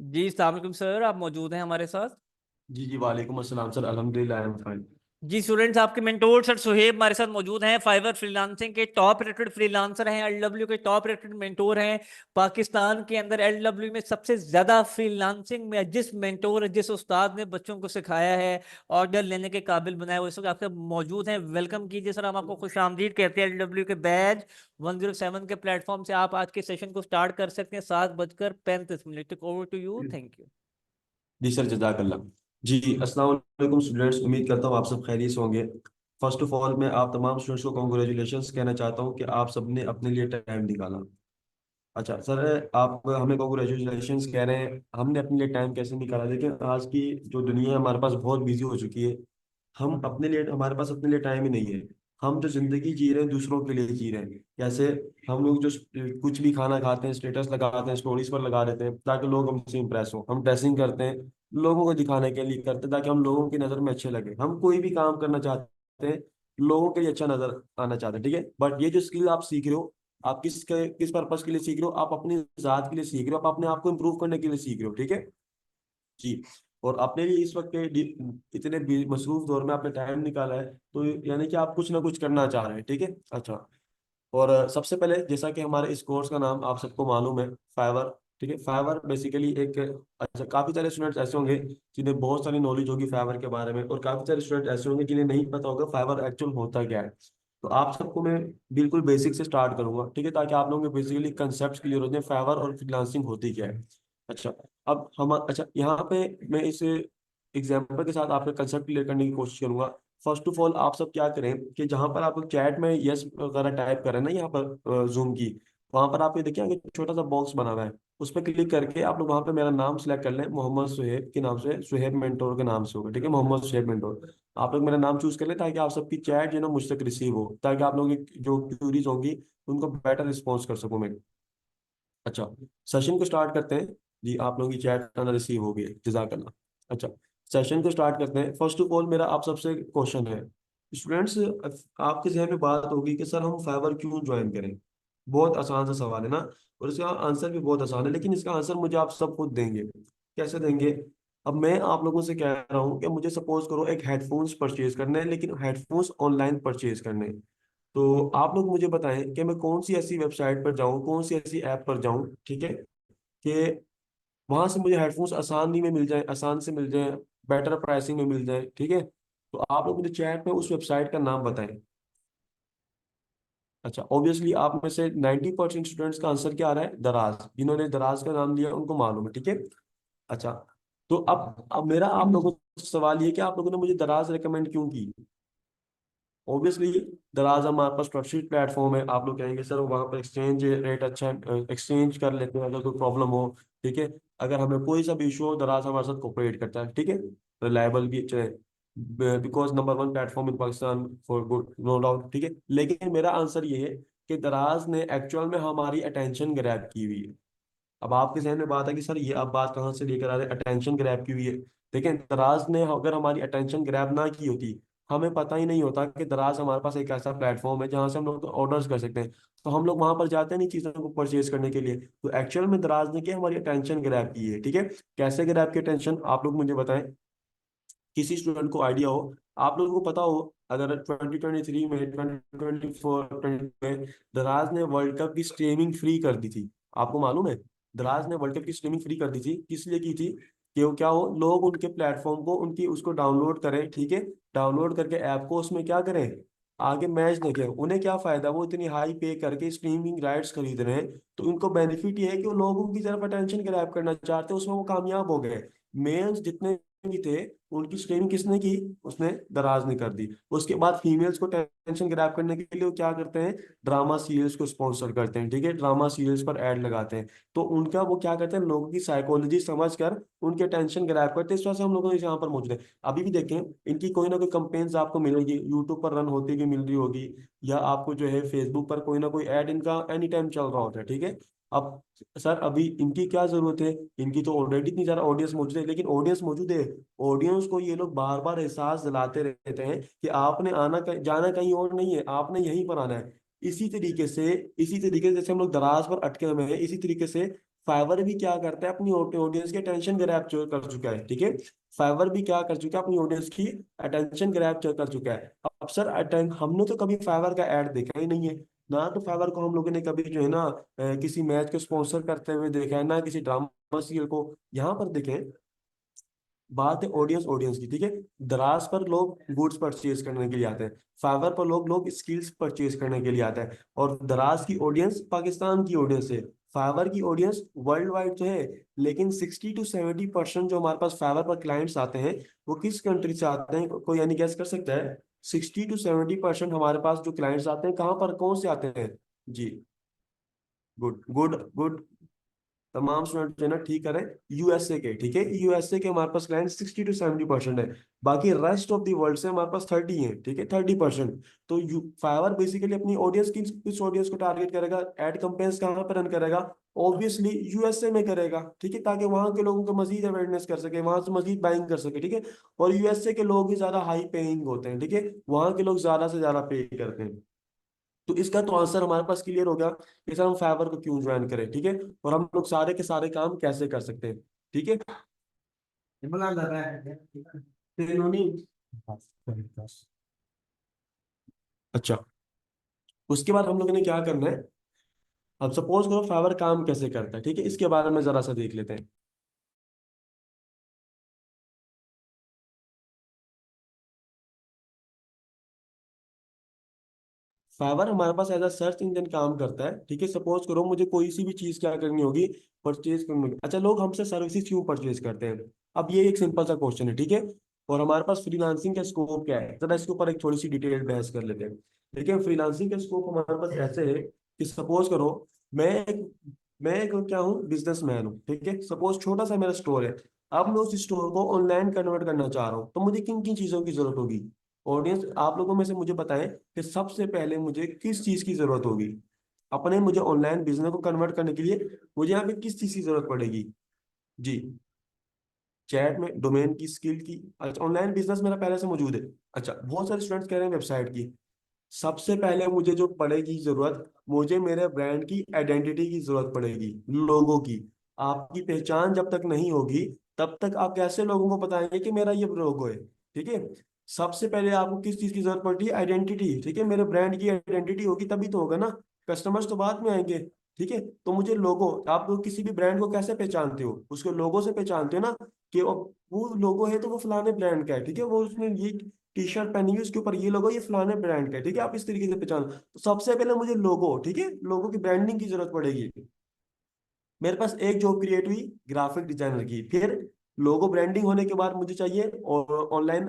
जी अस्सलाम वालेकुम सर, आप मौजूद हैं हमारे साथ। जी जी, वालेकुम अस्सलाम सर। अल्हम्दुलिल्लाह आई एम फाइन। जी स्टूडेंट्स, आपके मेंटोर सर सुहेब हमारे साथ मौजूद हैं। फाइवर फ्रीलांसिंग के टॉप रेटेड फ्रीलांसर हैं, एलडब्ल्यू के टॉप रेटेड मेंटोर हैं। पाकिस्तान के अंदर एलडब्ल्यू में सबसे ज्यादा फ्रीलांसिंग में जिस मेंटोर जिस उस्ताद ने बच्चों को सिखाया है, ऑर्डर लेने के काबिल बनाया, वो इस वक्त आपके मौजूद हैं। वेलकम कीजिए सर, हम आपको खुश आमदीद कहते हैं। एलडब्ल्यू के बैच 107 के प्लेटफॉर्म से आप आज के सेशन को स्टार्ट कर सकते हैं 7:35। Over to you, thank you. जी सर, जज़ाकल्लाह। जी, अस्सलाम वालेकुम स्टूडेंट्स। उम्मीद करता हूँ आप सब खैरियत से होंगे। फर्स्ट ऑफ ऑल मैं आप तमाम स्टूडेंट्स को कॉन्ग्रेचुलेशंस कहना चाहता हूँ कि आप सबने अपने लिए टाइम निकाला। अच्छा सर, आप हमें कॉन्ग्रेचुलेशंस कह रहे हैं, हमने अपने लिए टाइम कैसे निकाला? लेकिन आज की जो दुनिया है हमारे पास बहुत बिजी हो चुकी है। हम अपने लिए, हमारे पास अपने लिए टाइम ही नहीं है। हम जो जिंदगी जी रहे हैं दूसरों के लिए जी रहे हैं। कैसे? हम लोग जो कुछ भी खाना खाते हैं स्टेटस लगाते हैं, स्टोरीज पर लगा देते हैं ताकि लोग हमसे इंप्रेस हो। हम ड्रेसिंग करते हैं लोगों को दिखाने के लिए करते हैं ताकि हम लोगों की नज़र में अच्छे लगे। हम कोई भी काम करना चाहते हैं लोगों के लिए अच्छा नजर आना चाहते हैं, ठीक है। बट ये जो स्किल आप सीख रहे हो, आप किस पर्पस के लिए सीख रहे हो? आप अपनी जात के लिए सीख रहे हो, आप अपने आप को इम्प्रूव करने के लिए सीख रहे हो, ठीक है जी। और अपने लिए इस वक्त के इतने मसरूफ दौर में आपने टाइम निकाला है, तो यानी कि आप कुछ ना कुछ करना चाह रहे हैं, ठीक है। अच्छा। और सबसे पहले जैसा कि हमारे इस कोर्स का नाम आप सबको मालूम है, फाइवर, ठीक है। फाइवर बेसिकली एक, अच्छा, काफी सारे स्टूडेंट्स ऐसे होंगे जिन्हें बहुत सारी नॉलेज होगी फाइवर के बारे में, और काफी सारे स्टूडेंट ऐसे होंगे जिन्हें नहीं पता होगा फाइवर एक्चुअल होता क्या है। तो आप सबको मैं बिल्कुल बेसिक से स्टार्ट करूंगा, ठीक है, ताकि आप लोगों के बेसिकली कंसेप्ट क्लियर हो जाए फाइवर और फ्रीलांसिंग होती क्या है। अच्छा। अब हम, अच्छा, यहाँ पे मैं इस एग्जाम्पल के साथ आपका कंसेप्ट क्लियर करने की कोशिश करूंगा। फर्स्ट ऑफ ऑल आप सब क्या करें कि जहां पर आप चैट में यस वगैरह टाइप करें ना, यहाँ पर जूम की, वहां पर आप ये देखिए आगे छोटा सा बॉक्स बना हुआ है। उस पर क्लिक करके आप लोग वहां पे मेरा नाम सेलेक्ट कर लें, मोहम्मद सुहेब के नाम से, सुहेब मेंटोर के नाम से होगा, ठीक है, मोहम्मद सुहेब मेंटोर। आप लोग मेरा नाम चूज कर लें ताकि आप सबकी चैट जो है ना मुझ तक रिसीव हो, ताकि आप लोग की जो क्यूरीज होंगी उनको बेटर रिस्पॉन्स कर सकूं मैं। अच्छा, सेशन को स्टार्ट करते हैं। जी, आप लोगों की चैट आना रिसीव हो गई, जजाकल्ला। अच्छा, सेशन को स्टार्ट करते हैं। फर्स्ट ऑफ ऑल मेरा आप सबसे क्वेश्चन है स्टूडेंट्स, आपके जहन में बात होगी कि सर हम फाइवर क्यों ज्वाइन करें। बहुत आसान सा सवाल है ना, और इसका आंसर भी बहुत आसान है, लेकिन इसका आंसर मुझे आप सब खुद देंगे। कैसे देंगे? अब मैं आप लोगों से कह रहा हूँ कि मुझे सपोज करो एक हेडफोन्स परचेज करना है, लेकिन हेडफोन्स ऑनलाइन परचेज करने हैं। तो आप लोग मुझे बताएं कि मैं कौन सी ऐसी वेबसाइट पर जाऊं, कौन सी ऐसी ऐप पर जाऊं, ठीक है, कि वहां से मुझे हेडफोन्स आसानी में मिल जाए, आसान से मिल जाए, बेटर प्राइसिंग में मिल जाए, ठीक है। तो आप लोग मुझे चैट में उस वेबसाइट का नाम बताएं। अच्छा, ऑब्वियसली आप में से 90% स्टूडेंट्स का आंसर क्या आ रहा है? दराज। जिन्होंने दराज का नाम लिया उनको मालूम है, ठीक है। अच्छा, तो अब मेरा आप लोगों से सवाल ये कि आप लोगों ने मुझे दराज रेकमेंड क्यों की? ऑब्वियसली दराज हमारे पास ट्रस्टेड प्लेटफॉर्म है। आप लोग कहेंगे सर वहाँ पर एक्सचेंज रेट अच्छा है, एक्सचेंज कर लेते हैं अगर कोई प्रॉब्लम हो, ठीक है। अगर हमें कोई सा भी इशू हो, दराज हमारे साथ कोऑपरेट करता है, ठीक है। रिलायबल भी अच्छा है, because number one platform in Pakistan for good, no doubt, ठीक है। लेकिन मेरा आंसर ये है कि दराज ने एक्चुअल में हमारी अटेंशन ग्रैब की हुई है। अब आपके जहन में बात है कि सर ये आप बात कहाँ से लेकर आ रहे हैं, अटेंशन ग्रैब की हुई है। लेकिन दराज ने अगर हमारी अटेंशन ग्रैब ना की होती, हमें पता ही नहीं होता कि दराज हमारे पास एक ऐसा प्लेटफॉर्म है जहाँ से हम लोग ऑर्डर्स कर सकते हैं। तो हम लोग वहां पर जाते नहीं चीज़ों को परचेज करने के लिए। तो एक्चुअल में दराज ने क्या हमारी अटेंशन ग्रैब की है, ठीक है। कैसे ग्रैब की अटेंशन आप लोग मुझे बताएं, किसी स्टूडेंट को आइडिया हो, आप लोगों को पता हो। अगर 2023 में, 2024 में दराज ने वर्ल्ड कप की स्ट्रीमिंग फ्री कर दी थी। आपको मालूम है? दराज ने वर्ल्ड कप की स्ट्रीमिंग फ्री कर दी थी, किस लिए की थी? कि वो क्या हो, लोग उनके प्लेटफॉर्म को, उनकी उसको डाउनलोड करें, ठीक है। डाउनलोड करके ऐप को उसमें क्या करें, आगे मैच देखें। उन्हें क्या फायदा, वो इतनी हाई पे करके स्ट्रीमिंग राइट्स खरीद रहे हैं, तो उनको बेनिफिट ये है कि वो लोगों की तरफ अटेंशन ग्रैब करना चाहते हैं, उसमें वो कामयाब हो गए। मेल्स जितने भी थे उनकी स्ट्रीमिंग किसने की? उसने, दराज ने कर दी। उसके बाद फीमेल्स को टेंशन ग्रैब करने के लिए वो क्या करते हैं, ड्रामा सीरियल्स को स्पॉन्सर करते हैं, ठीक है, ड्रामा सीरियल्स पर ऐड लगाते हैं। तो उनका वो क्या करते हैं, लोगों की साइकोलॉजी समझ कर उनके टेंशन ग्रैब करते हैं। इस वजह से हम लोगों यहाँ पर मौजूद है। अभी भी देखें, इनकी कोई ना कोई कंपेन्स आपको मिलेगी, यूट्यूब पर रन होती हुई मिल रही होगी, या आपको जो है फेसबुक पर कोई ना कोई ऐड इनका एनी टाइम चल रहा होता है, ठीक है। अब सर अभी इनकी क्या जरूरत है, इनकी तो ऑलरेडी इतनी ज्यादा ऑडियंस मौजूद है, लेकिन ऑडियंस मौजूद है, ऑडियंस को ये लोग बार बार एहसास दिलाते रहते हैं कि आपने जाना कहीं और नहीं है, आपने यहीं पर आना है। इसी तरीके से, इसी तरीके से जैसे हम लोग दराज पर अटके हुए हैं, इसी तरीके से फाइवर भी क्या करता है, अपनी ऑडियंस की अटेंशन ग्रैब कर चुका है, ठीक है। फाइवर भी क्या कर चुका है, अपनी ऑडियंस की अटेंशन ग्रैब कर चुका है। अब सर हमने तो कभी फाइवर का ऐड देखा ही नहीं है। ना तो फाइवर को हम लोगों ने कभी जो है ना किसी मैच को स्पॉन्सर करते हुए देखा है, ना किसी ड्रामा सीरियल को यहाँ पर देखें। बात है ऑडियंस ऑडियंस की, ठीक है। दराज पर लोग गुड्स परचेज करने के लिए आते हैं, फाइवर पर लोग स्किल्स परचेज करने के लिए आते हैं। और दराज की ऑडियंस पाकिस्तान की ऑडियंस है, फाइवर की ऑडियंस वर्ल्ड वाइड तो है। लेकिन 60 to 70% जो हमारे पास फाइवर पर क्लाइंट्स आते हैं, वो किस कंट्री से आते हैं, कोई यानी गैस कर सकता है? 60 to 70% हमारे पास जो क्लाइंट्स आते हैं, कहाँ पर कौन से आते हैं? जी, गुड गुड गुड। तमाम स्टूडेंट जो है ना ठीक करें, यूएसए के, ठीक है। यूएसए के हमारे पास क्लाइंट 60 to 70% है। बाकी रेस्ट ऑफ द वर्ल्ड से हमारे पास 30 है, ठीक है, 30%। तो यू फाइवर बेसिकली अपनी ऑडियंस की किस ऑडियंस को टारगेट करेगा, एड कैंपेन्स कहाँ पर रन करेगा? ऑब्वियसली यूएसए में करेगा, ठीक है, ताकि वहां के लोगों को मजीद अवेयरनेस कर सके, वहां से मजीद बाइंग कर सके, ठीक है। और यूएसए के लोग ही ज्यादा हाई पेइंग होते हैं, ठीक है, वहां के लोग ज्यादा से ज्यादा पे करते हैं। तो इसका तो आंसर हमारे पास क्लियर हो गया कि सर हम फाइवर को क्यों ज्वाइन करें, ठीक है। और हम लोग सारे के सारे काम कैसे कर सकते हैं, ठीक है। तो इन्होंने अच्छा, उसके बाद हम लोगों ने क्या करना है? अब सपोज करो फाइवर काम कैसे करता है, ठीक है, इसके बारे में जरा सा देख लेते हैं। फाइवर हमारे पास एज अ सर्च इंजन काम करता है, ठीक है। सपोज करो मुझे कोई सी भी चीज क्या करनी होगी, परचेज करनी होगी। अच्छा, लोग हमसे सर्विसेज क्यों परचेज करते हैं? अब ये एक सिंपल सा क्वेश्चन है, ठीक है। और हमारे पास फ्रीलांसिंग का स्कोप क्या है, जरा इसके ऊपर एक थोड़ी सी डिटेल बहस कर लेते हैं। देखिए, फ्रीलांसिंग का स्कोप हमारे पास ऐसे है कि सपोज करो मैं एक मैं एक क्या हूँ, बिजनेसमैन हूँ, ठीक है। सपोज छोटा सा मेरा स्टोर है। अब मैं उस स्टोर को ऑनलाइन कन्वर्ट करना चाह रहा हूँ, तो मुझे किन किन चीजों की जरूरत होगी? ऑडियंस आप लोगों में से मुझे बताएं कि सबसे पहले मुझे किस चीज की जरूरत होगी? अपने मुझे ऑनलाइन बिजनेस को कन्वर्ट करने के लिए मुझे यहाँ पे किस चीज की जरूरत पड़ेगी? जी, चैट में डोमेन की, स्किल की। अच्छा, ऑनलाइन बिजनेस मेरा पहले से मौजूद है। अच्छा, बहुत सारे स्टूडेंट्स कह रहे हैं वेबसाइट की। सबसे पहले मुझे जो पड़ेगी जरूरत, मुझे मेरे ब्रांड की आइडेंटिटी की जरूरत पड़ेगी, लोगों की। आपकी पहचान जब तक नहीं होगी, तब तक आप कैसे लोगों को बताएंगे कि मेरा ये लोगो है, ठीक है। सबसे पहले आपको किस चीज की जरूरत पड़ती है? आइडेंटिटी, ठीक है। मेरे ब्रांड की आइडेंटिटी होगी तभी तो होगा ना, कस्टमर्स तो बाद में आएंगे, ठीक है। तो मुझे लोगो, आप लोग किसी भी ब्रांड को कैसे पहचानते हो? उसके लोगो से पहचानते हो ना, कि वो लोगो है तो वो फलाने ब्रांड का है, ठीक है। वो उसने ये टी शर्ट पहनी है, उसके ऊपर ये लोगो ये फलाने ब्रांड का है, ठीक है। आप इस तरीके से पहचान, तो सबसे पहले मुझे लोगो, ठीक है, लोगो की ब्रांडिंग की जरूरत पड़ेगी। मेरे पास एक जॉब क्रिएट हुई ग्राफिक डिजाइनर की, फिर लोगो ब्रांडिंग होने के बाद मुझे चाहिए और ऑनलाइन,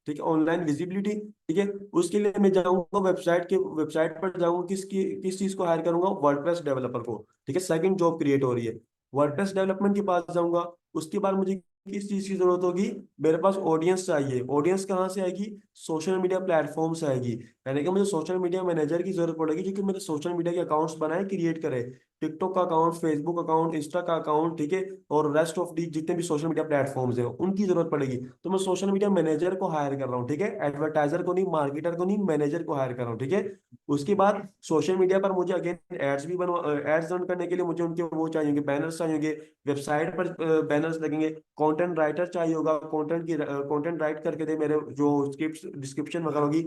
ठीक है, ऑनलाइन विजिबिलिटी, ठीक है। उसके लिए मैं जाऊंगा वेबसाइट पर जाऊंगा, किस चीज को हायर करूंगा? वर्डप्रेस डेवलपर को, ठीक है। सेकंड जॉब क्रिएट हो रही है, वर्डप्रेस डेवलपमेंट के पास जाऊंगा। उसके बाद मुझे किस चीज की जरूरत होगी? मेरे पास ऑडियंस चाहिए। ऑडियंस कहाँ से आएगी? सोशल मीडिया प्लेटफॉर्म से आएगी। यानी कि मुझे सोशल मीडिया मैनेजर की जरूरत पड़ेगी, जो कि मेरे सोशल मीडिया के अकाउंट्स बनाए, क्रिएट करे। टिकटॉक का अकाउंट, फेसबुक अकाउंट, इंस्टा का अकाउंट, ठीक है। और रेस्ट ऑफ दी जितने भी सोशल मीडिया प्लेटफॉर्म्स हैं, उनकी जरूरत पड़ेगी। तो मैं सोशल मीडिया मैनेजर को हायर कर रहा हूँ, ठीक है। एडवर्टाइजर को नहीं, मार्केटर को नहीं, मैनेजर को हायर कर रहा हूँ, ठीक है। उसके बाद सोशल मीडिया पर मुझे अगेन एड्स भी बनवा, एड्स रन करने के लिए मुझे उनके वो चाहिए, बैनर्स चाहिए। वेबसाइट पर बैनर्स लगेंगे। कंटेंट राइटर चाहिए होगा, कंटेंट राइट करके दे, मेरे जो स्क्रिप्ट डिस्क्रिप्शन वगैरह होगी,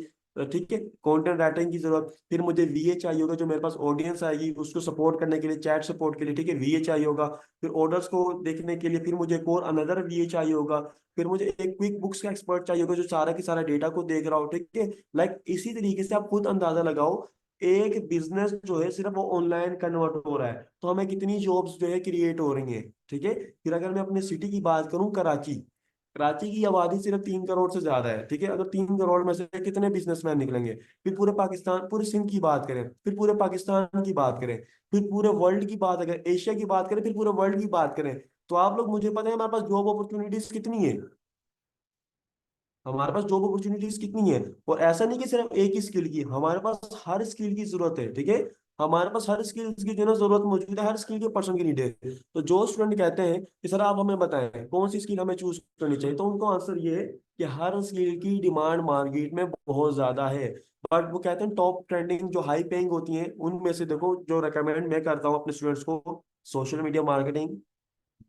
ठीक है। कंटेंट राइटिंग की जरूरत। फिर मुझे वीए चाहिए होगा, जो मेरे पास ऑडियंस आएगी उसको सपोर्ट करने के लिए, चैट सपोर्ट के लिए, ठीक है, वीए चाहिए होगा। फिर ऑर्डर्स को देखने के लिए फिर मुझे एक और अनदर वीए चाहिए होगा। फिर मुझे एक क्विक बुक्स का एक्सपर्ट चाहिए होगा, जो सारा की सारा डेटा को देख रहा हो, ठीक है। लाइक इसी तरीके से आप खुद अंदाजा लगाओ, एक बिजनेस जो है सिर्फ वो ऑनलाइन कन्वर्ट हो रहा है, तो हमें कितनी जॉब्स जो है क्रिएट हो रही हैं, ठीक है। फिर अगर मैं अपने सिटी की बात करूं, कराची, कराची की आबादी सिर्फ 3 करोड़ से ज्यादा है, ठीक है। अगर 3 करोड़ में से कितने बिजनेसमैन निकलेंगे? फिर पूरे पाकिस्तान, पूरे सिंध की बात करें, फिर पूरे पाकिस्तान की बात करें, फिर पूरे वर्ल्ड की बात, अगर एशिया की बात करें, फिर पूरे वर्ल्ड की बात करें, तो आप लोग, मुझे पता है हमारे पास जॉब अपॉर्चुनिटीज कितनी है। हमारे पास जॉब अपॉर्चुनिटीज कितनी है। और ऐसा नहीं कि सिर्फ एक ही स्किल की, हमारे पास हर स्किल की जरूरत है, ठीक है। हमारे पास हर स्किल्स की जो है ना जरूरत मौजूद है, हर स्किल के पर्सन की नीड है। तो जो स्टूडेंट कहते हैं कि सर आप हमें बताएं कौन सी स्किल हमें चूज करनी चाहिए, तो उनको आंसर ये है कि हर स्किल की डिमांड मार्केट में बहुत ज्यादा है। बट वो कहते हैं टॉप ट्रेंडिंग जो हाई पेइंग होती हैं, उनमें से देखो जो रिकमेंड मैं करता हूँ अपने स्टूडेंट्स को, सोशल मीडिया मार्केटिंग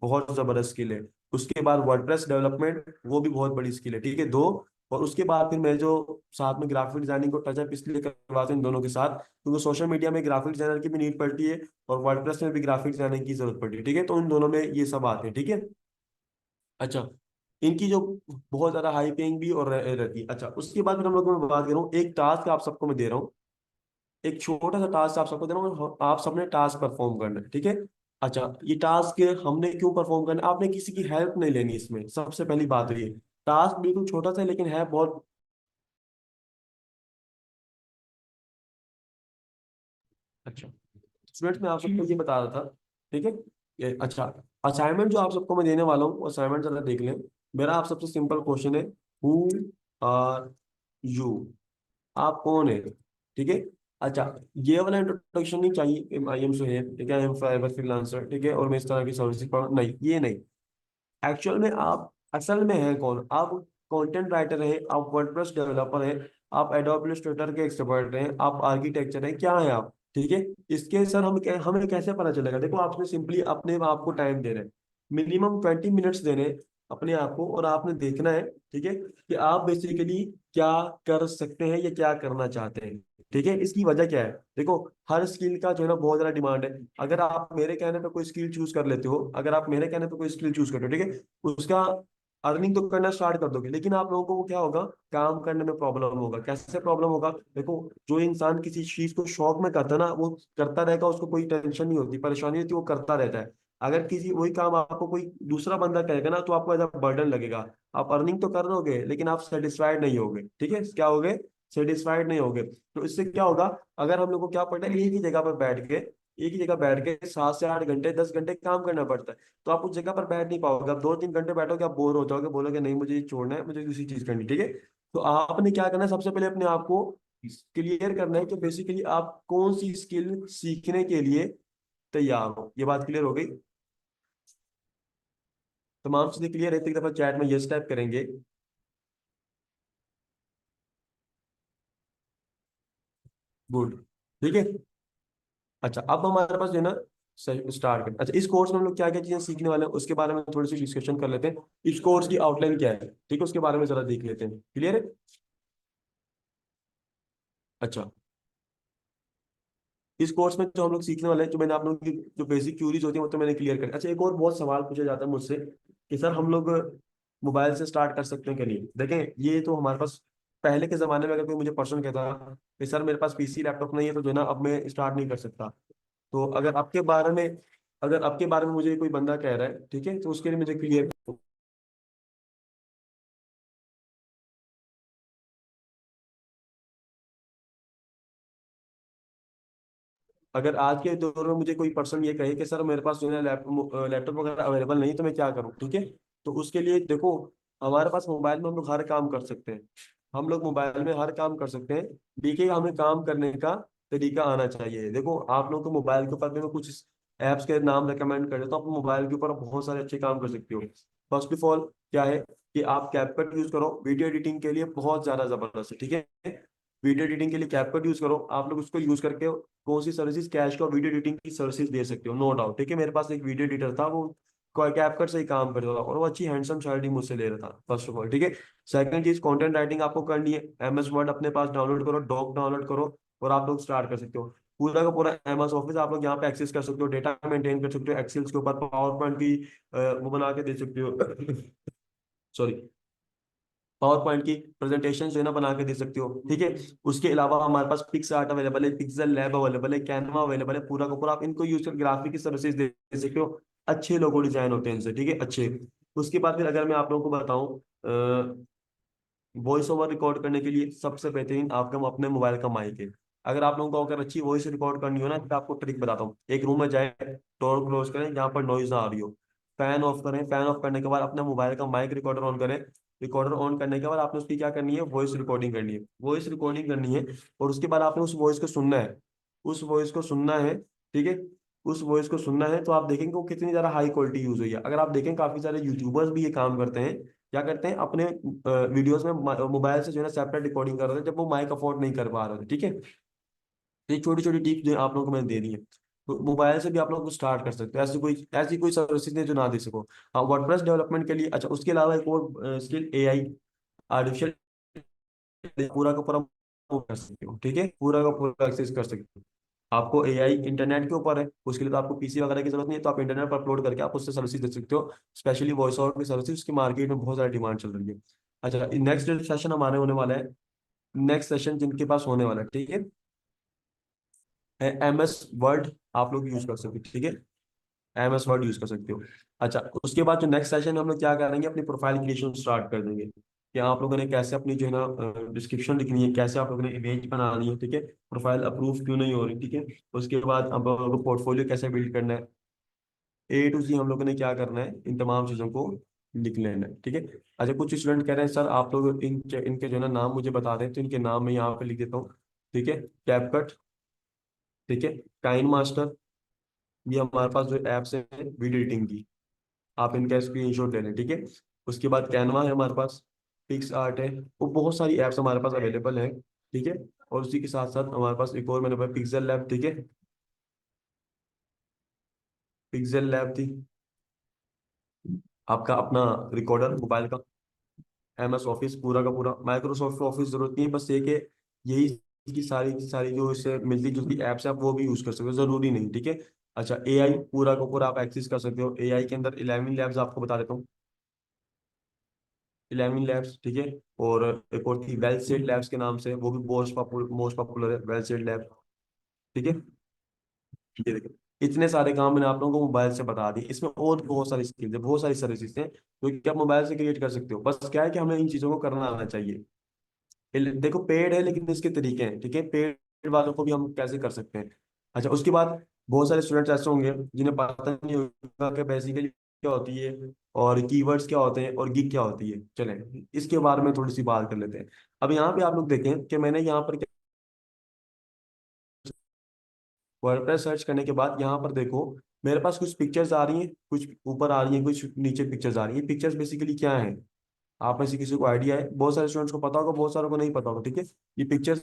बहुत जबरदस्त स्किल है। उसके बाद वर्डप्रेस डेवलपमेंट, वो भी बहुत बड़ी स्किल है, ठीक है, दो। और उसके बाद फिर मैं जो साथ में ग्राफिक डिजाइनिंग को टचअप इसलिए करवाता हूँ इन दोनों के साथ, क्योंकि सोशल मीडिया में ग्राफिक डिजाइनर की भी नीड पड़ती है और वर्डप्रेस में भी ग्राफिक डिजाइनिंग की जरूरत पड़ती है, ठीक है, तो इन दोनों में ये सब आते हैं, ठीक है। अच्छा, इनकी जो बहुत ज्यादा हाई पेइंग भी और रहती है। अच्छा, उसके बाद फिर हम लोग मैं बात करूँ, एक टास्क आप सबको मैं दे रहा हूँ, एक छोटा सा टास्क आप सबको दे रहा हूँ, आप सबने टास्क परफॉर्म करना है, ठीक है। अच्छा, ये टास्क हमने क्यों परफॉर्म करना है, आपने किसी की हेल्प नहीं लेनी इसमें, सबसे पहली बात ये। टास्क बिल्कुल छोटा सा है, लेकिन है बहुत। अच्छा, स्टूडेंट्स मैं आप सबको ये बता रहा था, ठीक है। अच्छा, असाइनमेंट जो आप सबको मैं देने वाला हूँ, असाइनमेंट जरा देख लें। मेरा आप सबसे सिंपल क्वेश्चन है, हु आर यू, आप कौन है, ठीक है। अच्छा, ये वाला इंट्रोडक्शन नहीं चाहिए, आई एम सुहेब, ठीक है, आई एम फाइवर फ्रीलांसर, ठीक है, और मैं इस तरह की सर्विसेज पढ़, नहीं, ये नहीं। एक्चुअल में आप असल में हैं कौन, आप कंटेंट राइटर हैं, आप वर्डप्रेस डेवलपर हैं, आप एडोब इलस्ट्रेटर के एक्सपर्ट हैं, आप आर्किटेक्चर हैं, क्या हैं आप, ठीक है। इसके सर हमें कैसे पता चलेगा, देखो आपने सिंपली अपने आप को टाइम दे रहे हैं, मिनिमम 20 मिनट्स देने हैं अपने आप को, और आपने देखना है, ठीक है, कि आप बेसिकली क्या कर सकते हैं या क्या करना चाहते हैं, ठीक है। इसकी वजह क्या है, देखो हर स्किल का जो है ना बहुत ज्यादा डिमांड है। अगर आप मेरे कहने पे कोई स्किल चूज कर लेते हो, अगर आप मेरे कहने पे कोई स्किल चूज करते हो, ठीक है, उसका अर्निंग तो करना स्टार्ट कर दोगे, लेकिन आप लोगों को क्या होगा, काम करने में प्रॉब्लम होगा। कैसे प्रॉब्लम होगा, देखो जो इंसान किसी चीज को शौक में करता है ना, वो करता रहेगा, उसको कोई टेंशन नहीं होती, परेशानी होती, वो करता रहता है। अगर किसी वही काम आपको कोई दूसरा बंदा कहेगा ना, तो आपको ऐसा बर्डन लगेगा। आप अर्निंग तो कर लोगे, लेकिन आप सेटिस्फाइड नहीं होगे, ठीक है, क्या होगे, सेटिस्फाइड नहीं होगे। तो इससे क्या होगा, अगर हम लोग को क्या पड़ता है, एक ही जगह बैठ के 7 से 8 घंटे 10 घंटे काम करना पड़ता है, तो आप उस जगह पर बैठ नहीं पाओगे। आप 2-3 घंटे बैठोगे, आप बोर हो जाओगे, बोलोगे नहीं मुझे ये छोड़ना है, मुझे दूसरी चीज करनी है, ठीक है। तो आपने क्या करना है, सबसे पहले अपने आप को क्लियर करना है कि बेसिकली आप कौन सी स्किल सीखने के लिए तैयार हो। ये बात क्लियर हो गई, तमाम चीजें क्लियर है तो एक दफा चैट में यस टाइप करेंगे। गुड, ठीक है। अच्छा, अब हमारे पास जो है ना, स्टार्ट करें। अच्छा, इस कोर्स में हम लोग क्या क्या चीजें सीखने वाले हैं उसके बारे में थोड़ी सी डिस्कशन कर लेते हैं। इस कोर्स की आउटलाइन क्या है, ठीक है, उसके बारे में जरा देख लेते हैं, क्लियर है। अच्छा, इस कोर्स में जो हम लोग सीखने वाले हैं, जो मैंने आप लोगों की जो बेसिक क्यूरीज होती है वो तो मैंने क्लियर कर। अच्छा, एक और बहुत सवाल पूछा जाता है मुझसे कि सर हम लोग मोबाइल से स्टार्ट कर सकते हैं कि नहीं। देखें, ये तो हमारे पास पहले के जमाने में अगर कोई मुझे पर्सन कहता कि सर मेरे पास पीसी लैपटॉप नहीं है, तो जो है ना अब मैं स्टार्ट नहीं कर सकता। तो अगर आपके बारे में मुझे कोई बंदा कह रहा है, ठीक है, तो उसके लिए मुझे क्लियर, अगर आज के दौर में मुझे कोई पर्सन ये कहे कि सर मेरे पास जो है लैपटॉप वगैरह अवेलेबल नहीं, तो मैं क्या करूँ, ठीक है। तो उसके लिए देखो, हमारे पास मोबाइल में हम लोग हर काम कर सकते हैं, हम लोग मोबाइल में हर काम कर सकते हैं। देखिए, हमें काम करने का तरीका आना चाहिए। देखो, आप लोग को मोबाइल के ऊपर भी मैं कुछ ऐप्स के नाम रेकमेंड कर देता हूँ, आप मोबाइल के ऊपर बहुत सारे अच्छे काम कर सकते हो। फर्स्ट ऑफ ऑल क्या है कि आप कैपकट यूज करो, वीडियो एडिटिंग के लिए बहुत ज्यादा जबरदस्त है, ठीक है। वीडियो एडिटिंग के लिए कैपकट यूज करो, आप लोग उसको यूज करके कौन सी सर्विसेज, कैश का वीडियो एडिटिंग की सर्विसेज दे सकते हो, नो डाउट, ठीक है। मेरे पास एक वीडियो एडिटर था, वो कैपकट से ही काम करता था, और वो अच्छी हैंडसम सैलरी मुझसे ले रहा था, फर्स्ट ऑफ ऑल, ठीक है। सेकंड चीज, कंटेंट राइटिंग आपको करनी है, एमएस वर्ड अपने पास डाउनलोड करो, डॉक डाउनलोड करो, और आप लोग स्टार्ट कर सकते हो। पूरा का पूरा एमएस ऑफिस आप लोग यहाँ पे एक्सेस कर सकते हो, डेटा मेंटेन कर सकते हो, एक्सेल के ऊपर पावर पॉइंट की वो बना के दे सकते हो सॉरी, पावर पॉइंट की प्रेजेंटेशन जो है ना बना के दे सकते हो, ठीक है। उसके अलावा हमारे पास पिक्स आर्ट अवेलेबल है, पिक्सल लैब अवेलेबल है, कैनवा अवेलेबल है, पूरा का पूरा आप इनको यूज कर ग्राफिक की सर्विसेज दे सकते हो। अच्छे लोगो डिजाइन होते हैं इनसे, ठीक है, अच्छे। उसके बाद फिर अगर मैं आप लोगों को बताऊं, वॉइस ओवर रिकॉर्ड करने के लिए सबसे बेहतरीन आपका अपने मोबाइल का माइक है। अगर आप लोगों को अगर अच्छी वॉइस रिकॉर्ड करनी हो ना, तो आपको ट्रिक बताता हूँ। एक रूम में जाए, डोर क्लोज करें जहाँ पर नॉइज ना आ रही हो, फैन ऑफ करें, फैन ऑफ करने के बाद अपने मोबाइल का माइक रिकॉर्डर ऑन करें। रिकॉर्डर ऑन करने के बाद आपने उसकी क्या करनी है, वॉइस रिकॉर्डिंग करनी है, वॉइस रिकॉर्डिंग करनी है। और उसके बाद आपने उस वॉइस को सुनना है, उस वॉइस को सुनना है, ठीक है। उस वॉइस को सुनना है, तो आप देखेंगे वो कितनी ज्यादा हाई क्वालिटी यूज हुई है। अगर आप देखें, काफी सारे यूट्यूबर्स भी ये काम करते हैं, क्या करते हैं, अपने वीडियोस में मोबाइल से जो है ना सेपरेट रिकॉर्डिंग कर रहे थे, जब वो माइक अफोर्ड नहीं कर पा रहे थे, ठीक है। तो ये छोटी छोटी टिप्स जो आप लोगों को मैंने दे दी है। तो मोबाइल से भी आप लोग स्टार्ट कर सकते हो। ऐसी कोई सर्विसेज नहीं जो ना दे सको। हाँ, वर्डप्रेस डेवलपमेंट के लिए, अच्छा उसके अलावा एक और स्किल एआई, आर्टिफिशियल, पूरा का पूरा वो कर सकते हो, ठीक है, पूरा का पूरा एक्सेस कर सकते हो। आपको एआई इंटरनेट के ऊपर है, उसके लिए तो आपको पीसी वगैरह की जरूरत नहीं है, तो आप इंटरनेट पर अपलोड करके आप उससे सर्विस दे सकते हो। स्पेशली वॉइस ओवर की सर्विस, उसकी मार्केट में बहुत सारी डिमांड चल रही है। अच्छा, नेक्स्ट सेशन हमारे होने वाला है, नेक्स्ट सेशन जिनके पास होने वाला है, ठीक है, MS वर्ड आप लोग यूज कर सकते हो, ठीक है, MS वर्ड यूज कर सकते हो। अच्छा, उसके बाद जो नेक्स्ट सेशन हम लोग क्या करेंगे, अपनी प्रोफाइल क्रिएशन स्टार्ट कर देंगे कि आप लोगों ने कैसे अपनी जो है ना डिस्क्रिप्शन लिखनी है, कैसे आप लोगों ने इमेज बनानी है, ठीक है, प्रोफाइल अप्रूव क्यों नहीं हो रही, ठीक है। उसके बाद अब पोर्टफोलियो कैसे बिल्ड करना है, A to Z हम लोगों ने क्या करना है, इन तमाम चीज़ों को लिख लेना है, ठीक है। अच्छा, कुछ स्टूडेंट कह रहे हैं सर आप लोग इनके जो है ना नाम मुझे बता दें, तो इनके नाम मैं यहाँ पे लिख देता हूँ, ठीक है। कैपकट, ठीक है, काइन मास्टर, ये हमारे पास जो ऐप्स है वीडियो एडिटिंग की, आप इनका स्क्रीनशॉट ले लें, ठीक है। उसके बाद कैनवा है हमारे पास, पिक्स आर्ट है, वो बहुत सारी ऐप्स हमारे पास अवेलेबल हैं, ठीक है। और उसी के साथ साथ हमारे पास एक और मैंने बताया पिक्सल लैब, ठीक है, पिक्सल लैब थी, आपका अपना रिकॉर्डर मोबाइल का, MS ऑफिस, पूरा का पूरा माइक्रोसॉफ्ट ऑफिस, जरूरत नहीं है, बस एक है यही की सारी जो इससे मिलती जुलती एप्स है आप वो भी यूज कर सकते हो, जरूरी नहीं, ठीक है। अच्छा, AI पूरा का पूरा आप एक्सेस कर सकते हो। AI के अंदर 11 लैब्स आपको बता देता हूँ, 11 लैब्स, ठीक है। और एक और थी वेल सेट लैब्स के नाम से, वो भी मोस्ट पॉपुलर है, वेल सेट लैब, ठीक है। ये देखिए, इतने सारे काम मैंने आप लोगों को मोबाइल से बता दिए, इसमें और बहुत सारी स्किल्स है, बहुत सारी सर्विसेज हैं जो कि आप मोबाइल से क्रिएट कर सकते हो। बस क्या है कि हमें इन चीजों को करना आना चाहिए। देखो पेड है लेकिन इसके तरीके हैं, ठीक है, पेड वालों को भी हम कैसे कर सकते हैं। अच्छा, उसके बाद बहुत सारे स्टूडेंट्स ऐसे होंगे जिन्हें पता नहीं होगा कि बेसिकली क्या होती है, और कीवर्ड्स क्या होते हैं, और गिग क्या होती है। चलें इसके बारे में थोड़ी सी बात कर लेते हैं। अब यहाँ पे आप लोग देखें कि मैंने यहाँ पर वर्डप्रेस सर्च करने के बाद यहाँ पर देखो, मेरे पास कुछ पिक्चर्स आ रही हैं, कुछ ऊपर आ रही हैं, कुछ नीचे पिक्चर्स आ रही हैं। पिक्चर्स बेसिकली क्या है, आप में से किसी को आइडिया है? बहुत सारे स्टूडेंट्स को पता होगा, बहुत सारों को नहीं पता होगा, ठीक है। ये पिक्चर्स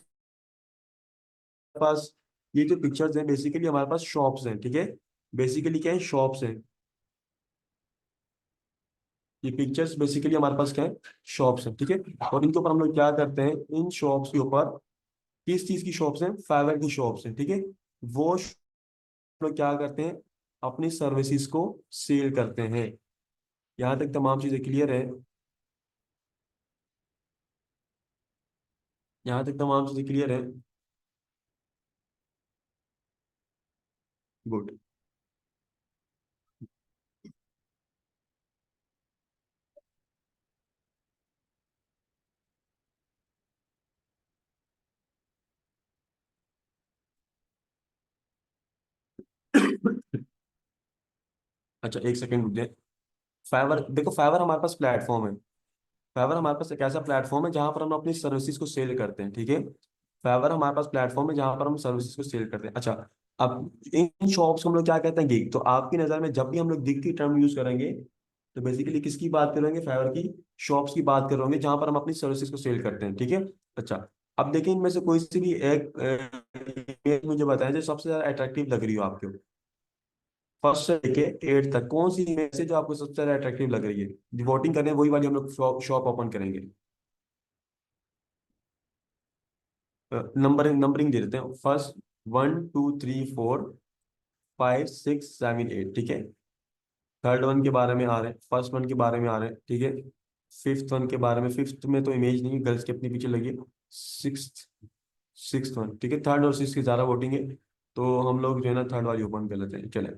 पास, ये जो पिक्चर्स हैं बेसिकली हमारे पास शॉप्स हैं, ठीक है। बेसिकली क्या है, शॉप्स हैं। ये पिक्चर्स बेसिकली हमारे पास क्या है, शॉप्स हैं, ठीक है। और इनके ऊपर हम लोग क्या करते हैं, इन शॉप्स के ऊपर किस चीज की शॉप्स हैं, फाइवर की शॉप्स हैं, ठीक है। वो लोग क्या करते हैं, अपनी सर्विसेज को सेल करते हैं। यहाँ तक तमाम चीजें क्लियर है, यहाँ तक तमाम चीजें क्लियर है। गुड। अच्छा, एक सेकंड रुक जाए। फाइवर देखो, फाइवर हमारे पास प्लेटफॉर्म है। फाइवर हमारे पास एक ऐसा प्लेटफॉर्म है जहां पर हम अपनी सर्विसेज को सेल करते हैं, ठीक है। फाइवर हमारे पास प्लेटफॉर्म है जहां पर हम सर्विसेज को सेल करते हैं। अच्छा, अब इन शॉप्स को हम लोग क्या कहते हैं, गिग। तो आपकी नज़र में जब भी हम लोग गिग की टर्म यूज करेंगे, तो बेसिकली किसकी बात करेंगे, फाइवर की शॉप्स की बात करेंगे जहां पर हम अपनी सर्विसेज को सेल करते हैं, ठीक है। अच्छा, अब देखिए इनमें से कोई सी भी एक image मुझे बताएं जो सबसे ज्यादा अट्रैक्टिव लग रही हो आपको, फर्स्ट से लेके 8 तक, कौन सी इमेज है जो आपको सबसे ज्यादा अट्रैक्टिव लग रही है। वोटिंग करें, वही वाली हम लोग शॉप ओपन करेंगे। नंबरिंग दे देते हैं, फर्स्ट 1 2 3 4 5 6 7 8, ठीक है। थर्ड वन के बारे में आ रहे हैं, फर्स्ट वन के बारे में आ रहे हैं, ठीक है। फिफ्थ वन के बारे में, फिफ्थ में तो इमेज नहीं, गर्ल्स के अपने पीछे लगी है। सिक्स सिक्स वन, ठीक है, थर्ड और सिक्स की ज्यादा वोटिंग है, तो हम लोग जो है ना थर्ड वाली ओपन कर लेते हैं, चले।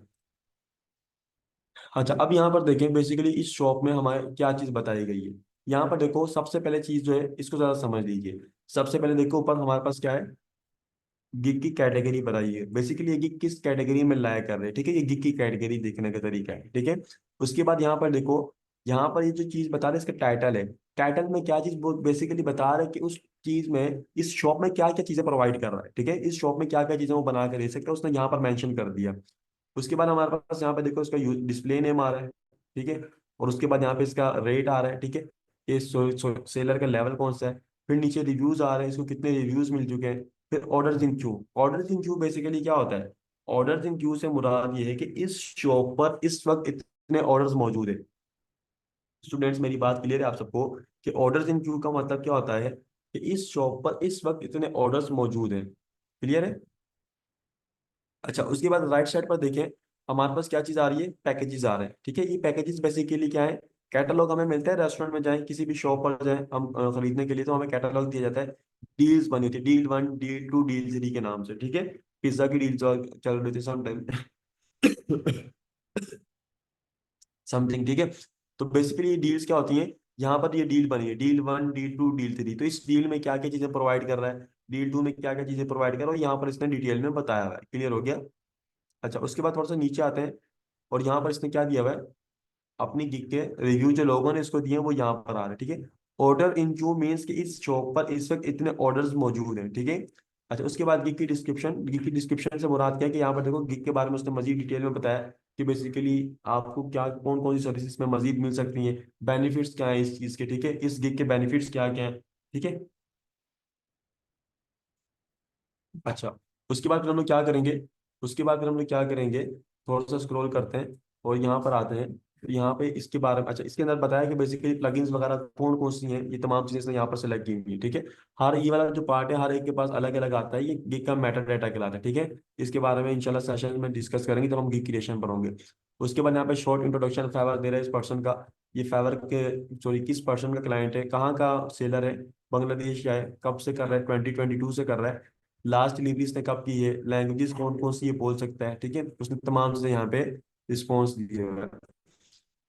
अच्छा, अब यहाँ पर देखें बेसिकली इस शॉप में हमारे क्या चीज बताई गई है। यहाँ पर देखो, सबसे पहले चीज जो है इसको जरा समझ लीजिए। सबसे पहले देखो ऊपर हमारे पास क्या है, गिग की कैटेगरी बताई है। बेसिकली ये गिग किस कैटेगरी में लाया कर रहे हैं, ठीक है, ये गिग की कैटेगरी देखने का तरीका है, ठीक है। उसके बाद यहाँ पर देखो, यहाँ पर ये जो चीज बता रहे हैं इसका टाइटल है। टाइटल में क्या चीज बेसिकली बता रहे हैं कि उस चीज में, इस शॉप में क्या क्या चीजें प्रोवाइड कर रहा है, ठीक है, इस शॉप में क्या क्या चीजें वो बना कर दे सकते हैं, उसने यहाँ पर मेंशन कर दिया। उसके बाद हमारे पास यहाँ पे देखो इसका डिस्प्ले नेम आ रहा है, ठीक है। और उसके बाद यहाँ पे इसका रेट आ रहा है, ठीक है, कि सेलर का लेवल कौन सा है। फिर नीचे रिव्यूज आ रहे हैं, इसको कितने रिव्यूज मिल चुके हैं। फिर order in Q, order in Q basically क्या होता है, ऑर्डर्स इन क्यू से मुराद ये है कि इस शॉप पर इस वक्त इतने ऑर्डर्स मौजूद है। स्टूडेंट्स मेरी बात क्लियर है आप सबको कि ऑर्डर्स इन क्यू का मतलब क्या होता है कि इस शॉप पर इस वक्त इतने ऑर्डर्स मौजूद हैं। क्लियर है? अच्छा, उसके बाद राइट साइड पर देखें, हमारे पास क्या चीज आ रही है, पैकेजेस आ रहे हैं। ठीक है, ये पैकेजेस बेसिकली क्या है, कैटलॉग हमें मिलता है। रेस्टोरेंट में जाएं, किसी भी शॉप पर जाएं हम खरीदने के लिए, तो हमें कैटलॉग दिया जाता है। डील्स बनी होती है, डील 1 डील 2 डील 3 के नाम से। ठीक है, पिज्जा की डील चल रही थी समटाइम समथिंग। ठीक है, तो बेसिकली ये डील्स क्या होती हैं, यहाँ पर ये डील बनी है, डील 1 डील 2 डील 3। तो इस डील में क्या क्या चीजें प्रोवाइड कर रहा है, डील 2 में क्या क्या चीजें प्रोवाइड कर रहा है, यहाँ पर इसने डिटेल में बताया हुआ है। क्लियर हो गया? अच्छा, उसके बाद थोड़ा सा नीचे आते हैं, और यहाँ पर इसने क्या दिया हुआ है, अपनी गिग के रिव्यू जो लोगों ने इसको दिए हैं वो यहाँ पर आ रहे हैं। ठीक है, ऑर्डर इन क्यू मीन्स कि इस शॉप पर इस वक्त इतने ऑर्डर्स मौजूद हैं। ठीक है, अच्छा, उसके बाद गिग की डिस्क्रिप्शन से मुराद क्या है कि यहाँ पर देखो गिग के बारे में उसने मजीद डिटेल में बताया कि बेसिकली आपको क्या कौन कौन सी सर्विसेज में मजीद मिल सकती हैं, बेनिफिट्स क्या है इस चीज़ के। ठीक है, इस गिग के बेनिफिट्स क्या क्या हैं। ठीक है, अच्छा, उसके बाद फिर हम लोग क्या करेंगे, उसके बाद फिर हम लोग क्या करेंगे, थोड़ा सा स्क्रॉल करते हैं और यहाँ पर आते हैं। तो यहाँ पे इसके बारे में, अच्छा, इसके अंदर बताया कि बेसिकली प्लगइन्स वगैरह कौन कौन सी हैं, ये तमाम चीजें इसने यहाँ पर सेलेक्ट की हुई है। ठीक है, हर ये वाला जो पार्ट है हर एक के पास अलग अलग आता है, ये गिग का मेटा डाटा कहलाता है। ठीक है, इसके बारे में इंशाल्लाह सेशन में डिस्कस करेंगे जब हम गिग क्रिएशन पर होंगे। उसके बाद यहाँ पे शॉर्ट इंट्रोडक्शन फेवर दे रहा है इस पर्सन का, ये फेवर के सॉरी किस पर्सन का क्लाइंट है, कहाँ का सेलर है, बांग्लादेश का है, कब से कर रहा है, 2022 से कर रहा है, लास्ट डिलीवरी इसने कब की है, लैंग्वेजेस कौन कौन सी ये बोल सकता है। ठीक है, उसने तमाम से यहाँ पे रिस्पॉन्स दिए हुए हैं।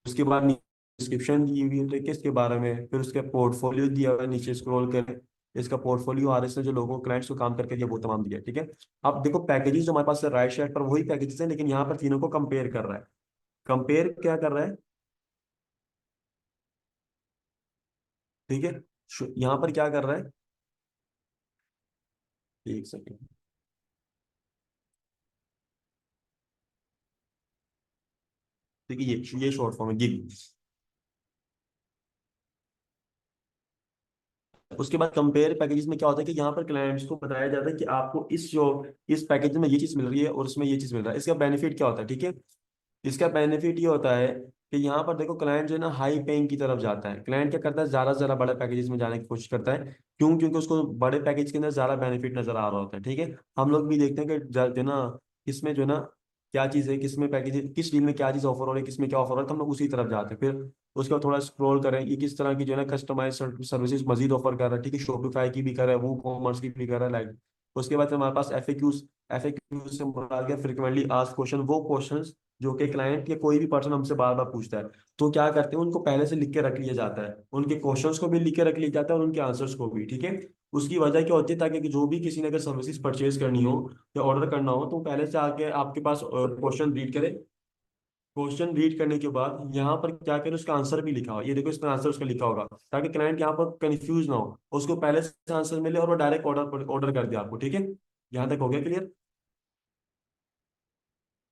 उसके बाद डिस्क्रिप्शन दी हुई है तो किसके बारे में, फिर उसका पोर्टफोलियो दिया हुआ है, नीचे स्क्रॉल करें, इसका पोर्टफोलियो आरएस ने जो लोगों क्लाइंट्स को काम करके दिया वो तमाम दिया है। ठीक है, अब देखो पैकेजेस जो हमारे पास राइट साइड पर वही पैकेजेस हैं, लेकिन यहाँ पर तीनों को कंपेयर कर रहा है। कंपेयर क्या कर रहा है, ठीक है, यहाँ पर क्या कर रहा है, एक सेकेंड, ठीक है, ये शॉर्ट फॉर्म है गिग। उसके बाद कंपेयर पैकेजेस में क्या होता है कि यहाँ पर क्लाइंट्स को बताया जाता है कि आपको इस पैकेज में ये चीज मिल रही है और इसमें ये चीज मिल रहा है, इसका बेनिफिट क्या होता है। ठीक है, इसका बेनिफिट ये होता है कि यहाँ पर देखो क्लाइंट जो है ना हाई पेइंग की तरफ जाता है। क्लाइंट क्या करता है, ज्यादा से ज्यादा बड़े पैकेजेस में जाने की कोशिश करता है। क्यों? क्योंकि उसको बड़े पैकेज के अंदर ज्यादा बेनिफिट नजर आ रहा होता है। ठीक है, हम लोग भी देखते हैं कि जो है ना, किसमें जो है ना क्या चीज़ है, किसमें पैकेज, किस डील में क्या चीज़ ऑफर हो रही है, किसमें क्या ऑफर हो रहा है, तो हम लोग उसी तरफ जाते हैं। फिर उसके बाद थोड़ा स्क्रॉल करें, ये किस तरह की जो है ना कस्टमाइज सर्विसेज मजीद ऑफर कर रहा है। ठीक है, शॉपिफाई की भी कर रहा है, वो कॉमर्स की भी कर रहा है, लाइक। उसके बाद फिर हमारे पास एफ ए क्यू से मुराद है फ्रिक्वेंटली आस्क्ड क्वेश्चन, वो क्वेश्चंस जो कि क्लाइंट या कोई भी पर्सन हमसे बार बार पूछता है। तो क्या करते हैं, उनको पहले से लिख के रख लिया जाता है, उनके क्वेश्चंस को भी लिख के रख लिया जाता है और उनके आंसर्स को भी। ठीक है, उसकी वजह क्या होती है, ताकि कि जो भी किसी ने अगर सर्विसेज परचेज करनी हो या ऑर्डर करना हो तो पहले से आके आपके पास क्वेश्चन रीड करे। क्वेश्चन रीड करने के बाद यहाँ पर क्या करें, उसका आंसर भी लिखा हो, ये देखो इसमें आंसर उसका लिखा होगा, ताकि क्लाइंट यहाँ पर कंफ्यूज ना हो, उसको पहले से आंसर मिले और वो डायरेक्ट ऑर्डर ऑर्डर कर दे आपको। ठीक है, यहाँ तक हो गया क्लियर?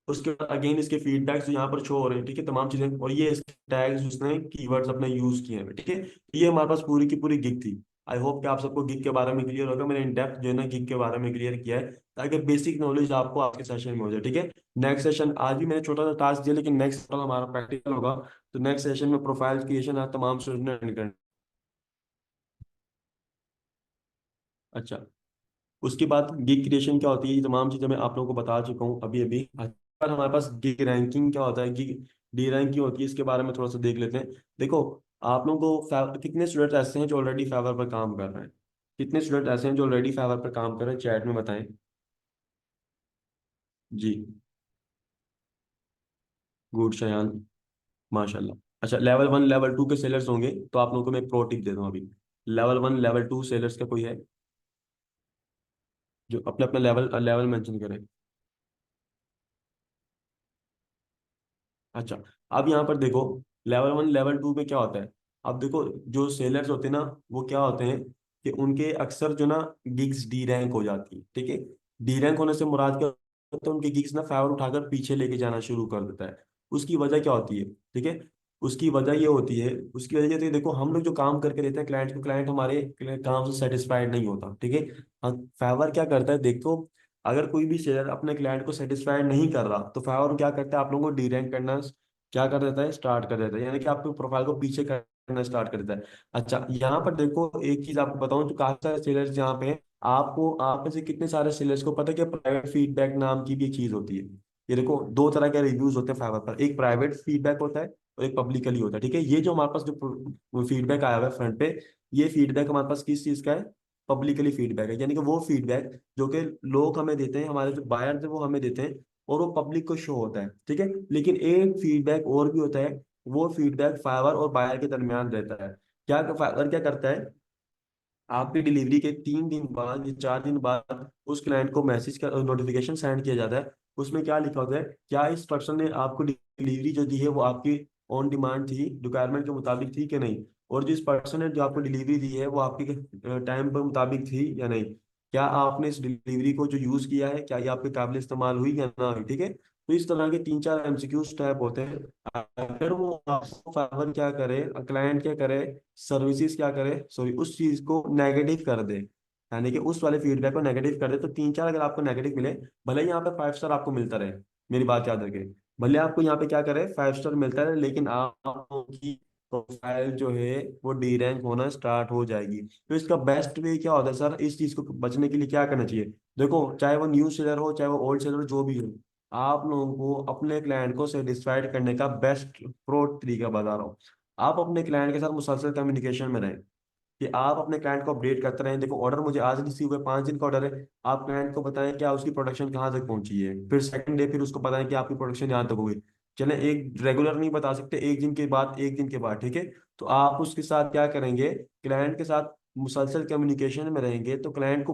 उसके बाद अगेन इसके फीडबैक्स जो यहाँ पर शो हो रहे हैं। ठीक है, तमाम चीजें, और ये इसके टैग्स उसने कीवर्ड्स अपने यूज किए हैं। ठीक है, ये हमारे पास पूरी की पूरी गिग थी। आई होप कि आप सबको गिग के बारे में क्लियर होगा, मैंने इन डेप्थ जो है ना गिग के बारे में क्लियर किया है, ताकि बेसिक नॉलेज आपको आज के सेशन में हो जाए। ठीक है, नेक्स्ट सेशन, आज भी मैंने छोटा सा टास्क दिया, लेकिन नेक्स्ट हमारा प्रैक्टिकल होगा, तो नेक्स्ट सेशन में प्रोफाइल क्रिएशन आज तमाम स्टूडेंट ने करना। अच्छा, उसके बाद गिग क्रिएशन क्या होती है, ये तमाम चीजें मैं आप लोगों को बता चुका हूँ अभी अभी। पर हमारे पास गिग रैंकिंग क्या होता है, गिग डी रैंकिंग होती है, इसके बारे में थोड़ा सा देख लेते हैं। देखो, आप लोगों को कितने स्टूडेंट ऐसे हैं जो ऑलरेडी फेवर पर काम कर रहे हैं, कितने स्टूडेंट ऐसे हैं जो ऑलरेडी फेवर पर काम कर रहे हैं, चैट में बताएं जी। गुड शयान, माशाल्लाह। अच्छा, लेवल 1 लेवल 2 के सेलर्स होंगे, तो आप लोगों को मैं प्रो टिप दे दूँ अभी। लेवल 1 लेवल 2 सेलर्स का कोई है जो अपने अपना लेवल लेवल मेंशन करे? अच्छा, अब यहाँ पर देखो, लेवल 1 लेवल 2 में क्या होता है। अब देखो, जो सेलर्स होते हैं ना, वो क्या होते हैं कि उनके अक्सर जो ना गिग्स डी रैंक हो जाती है। ठीक है, डी रैंक होने से मुराद क्या होता है, उनके गिग्स ना फेवर उठाकर पीछे लेके जाना शुरू कर देता है। उसकी वजह क्या होती है, ठीक है, उसकी वजह ये होती है, उसकी वजह ये होती है, देखो हम लोग जो काम करके देते हैं क्लाइंट को, क्लाइंट हमारे काम से सेटिस्फाइड नहीं होता। ठीक है, हाँ, फेवर क्या करता है देखो, अगर कोई भी शेयर अपने क्लाइंट को सेटिस्फाइड नहीं कर रहा तो फाइवर क्या करता है, आप लोगों को डीरैंक करना क्या कर देता है, स्टार्ट कर देता है, यानी कि आपके प्रोफाइल को पीछे करना स्टार्ट कर देता है। अच्छा यहाँ पर देखो एक चीज आपको बताऊं, तो काफी सारे सेलर्स यहाँ पे हैं। आपको आप में से कितने सारे सेलर्स को पता है कि प्राइवेट फीडबैक नाम की भी एक चीज होती है। ये देखो दो तरह के रिव्यूज होते हैं फाइवर पर, एक प्राइवेट फीडबैक होता है और एक पब्लिकली होता है। ठीक है, ये जो हमारे पास जो फीडबैक आया हुआ है फ्रंट पे, ये फीडबैक हमारे पास किस चीज का है, पब्लिकली फीडबैक है, यानी कि वो फीडबैक जो कि लोग हमें देते हैं, हमारे जो बायर्स है वो हमें देते हैं, और वो पब्लिक को शो होता है। ठीक है, लेकिन एक फीडबैक और भी होता है, वो फीडबैक फाइवर और बायर के दरमियान रहता है। क्या फाइवर क्या करता है, आपकी डिलीवरी के 3 दिन बाद या 4 दिन बाद उस क्लाइंट को मैसेज का नोटिफिकेशन सेंड किया जाता है। उसमें क्या लिखा होता है, क्या इस पर्सन ने आपको डिलीवरी जो दी है वो आपकी ऑन डिमांड थी, रिक्वायरमेंट के मुताबिक थी कि नहीं, और जिस पर्सन ने जो आपको डिलीवरी दी है वो आपके टाइम पर मुताबिक थी या नहीं, क्या आपने इस डिलीवरी को जो यूज़ किया है क्या ये आपके काबिल इस्तेमाल हुई या ना हुई। ठीक है, तो इस तरह के 3-4 एमसीक्यू स्टेप होते हैं। अगर वो आपको फाइवर क्या करे, क्लाइंट क्या करे, सर्विसेज क्या करे, सॉरी उस चीज को नेगेटिव कर दे, यानी कि उस वाले फीडबैक को नेगेटिव कर दे, तो 3-4 अगर आपको नेगेटिव मिले, भले ही यहाँ पे 5 स्टार आपको मिलता रहे, मेरी बात याद रखे, भले आपको यहाँ पे क्या करे 5 स्टार मिलता रहे, लेकिन आपकी प्रोफाइल जो है वो डी रैंक होना स्टार्ट हो जाएगी। तो इसका बेस्ट वे क्या होता है सर, इस चीज को बचने के लिए क्या करना चाहिए। देखो चाहे वो न्यू सेलर हो चाहे वो ओल्ड सेलर हो, जो भी हो, आप लोगों को अपने क्लाइंट को सेटिस्फाइड करने का बेस्ट प्रो तरीका बता रहा हूँ। आप अपने क्लाइंट के साथ मुसलसल कम्युनिकेशन में रहें, कि आप अपने क्लाइंट को अपडेट करते रहें। देखो ऑर्डर मुझे आज रिसीव हुए, 5 दिन का ऑर्डर है, आप क्लाइंट को बताएं क्या उसकी प्रोडक्शन कहाँ तक पहुंची है, फिर सेकंड डे फिर उसको बताएं कि आपकी प्रोडक्शन यहाँ तक हो गई। चले एक रेगुलर नहीं बता सकते, एक दिन के बाद, एक दिन के बाद, ठीक है। तो आप उसके साथ क्या करेंगे, क्लाइंट के साथ मुसलसल कम्युनिकेशन में रहेंगे, तो क्लाइंट को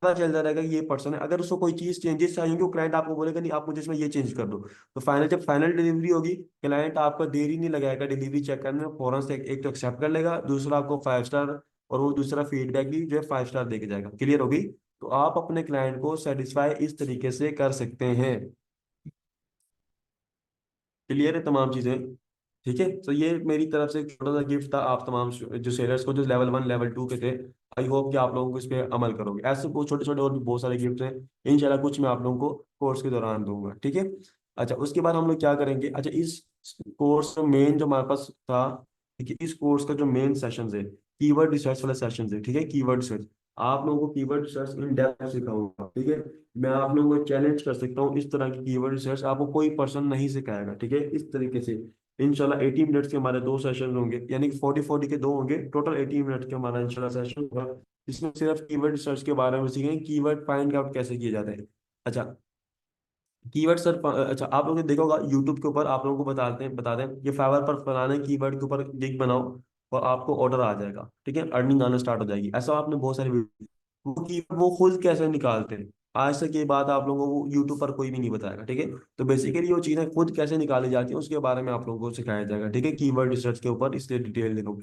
पता चलता रहेगा कि ये पर्सन है। अगर उसको कोई चीज चेंजेस चाहिए, वो क्लाइंट आपको बोलेगा नहीं आप मुझे इसमें ये चेंज कर दो, तो फाइनल जब फाइनल डिलीवरी होगी, क्लाइंट आपका देरी नहीं लगाएगा डिलीवरी चेक करने में, फौरन से एक तो एक्सेप्ट कर लेगा, दूसरा आपको 5 स्टार, और वो दूसरा फीडबैक भी जो है 5 स्टार दे के जाएगा। क्लियर होगी, तो आप अपने क्लाइंट को सेटिस्फाई इस तरीके से कर सकते हैं। क्लियर है तमाम चीजें, ठीक है। तो ये मेरी तरफ से एक छोटा सा गिफ्ट था आप तमाम जो सेलर्स को, जो लेवल 1 लेवल 2 के थे। आई होप कि आप लोगों को इस पे अमल करोगे। ऐसे बहुत छोटे छोटे और भी बहुत सारे गिफ्ट हैं, इंशाल्लाह कुछ मैं आप लोगों को कोर्स के दौरान दूंगा, ठीक है। अच्छा उसके बाद हम लोग क्या करेंगे, अच्छा इस कोर्स का मेन जो हमारे पास था, ठीक है, इस कोर्स का जो मेन सेशन है कीवर्ड रिसर्च वाला सेशन है, ठीक है। कीवर्ड रिसर्च, आप लोगों को कीवर्ड रिसर्च इन डेप्थ सिखाऊंगा, ठीक है। मैं आप लोगों को चैलेंज कर सकता हूँ, इस तरह की कीवर्ड रिसर्च आपको कोई पर्सन नहीं सिखाएगा, ठीक है। इस तरीके से इंशाल्लाह 80 मिनट्स के हमारे 2 सेशन होंगे, यानी कि 40-40 के 2 होंगे, टोटल 80 मिनट के हमारा इंशाल्लाह सेशन होगा। इसमें सिर्फ कीवर्ड रिसर्च के बारे में सीखेंगे, कीवर्ड फाइंड आउट कैसे किए जाते हैं। अच्छा कीवर्ड सर, अच्छा आप लोगों ने देखा होगा यूट्यूब के ऊपर, आप लोगों को बता दें कि फाइवर पर फलाने कीवर्ड के ऊपर गिग बनाओ और आपको ऑर्डर आ जाएगा, ठीक है, अर्निंग आना स्टार्ट हो जाएगी। ऐसा आपने बहुत सारे वो कीवर्ड वो खुद कैसे निकालते हैं, आज तक ये बात आप लोगों को यूट्यूब पर कोई भी नहीं बताएगा, ठीक है। तो बेसिकली वो चीज़ें खुद कैसे निकाली जाती हैं उसके बारे में आप लोगों को सिखाया जाएगा, ठीक है, कीवर्ड रिसर्च के ऊपर, इसलिए डिटेल देखो।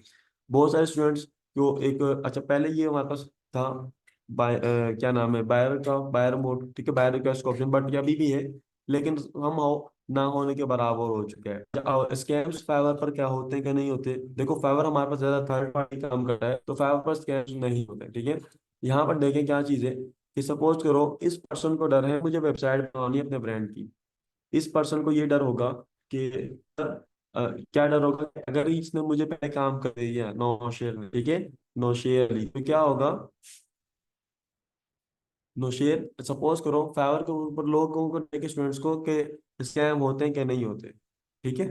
बहुत सारे स्टूडेंट्स जो एक, अच्छा पहले ये हमारे पास था क्या नाम है, बायर का बायर मोड, ठीक है, बायर रिक्वेस्ट का ऑप्शन, बट ये अभी भी है, लेकिन हम हो ना होने के बराबर हो चुका है। स्कैम्स फाइवर पर क्या होते हैं क्या नहीं होते, देखो फाइवर हमारे पास ज्यादा थर्ड पार्टी काम करता है, तो फाइवर पर स्कैम्स नहीं होते, ठीक है। यहाँ पर देखें क्या चीज है, कि सपोज करो इस पर्सन को डर है मुझे वेबसाइट बनानी है अपने ब्रांड की, इस पर्सन को ये डर होगा कि क्या डर होगा कि अगर इसने मुझे पहले काम कर दिया 9 शेयर में, ठीक है, 9 शेयर ली, तो क्या होगा, नौशेर सपोज करो फाइवर के ऊपर लोगों को लेके स्टूडेंट्स को कि स्कैम होते हैं क्या नहीं होते, ठीक है,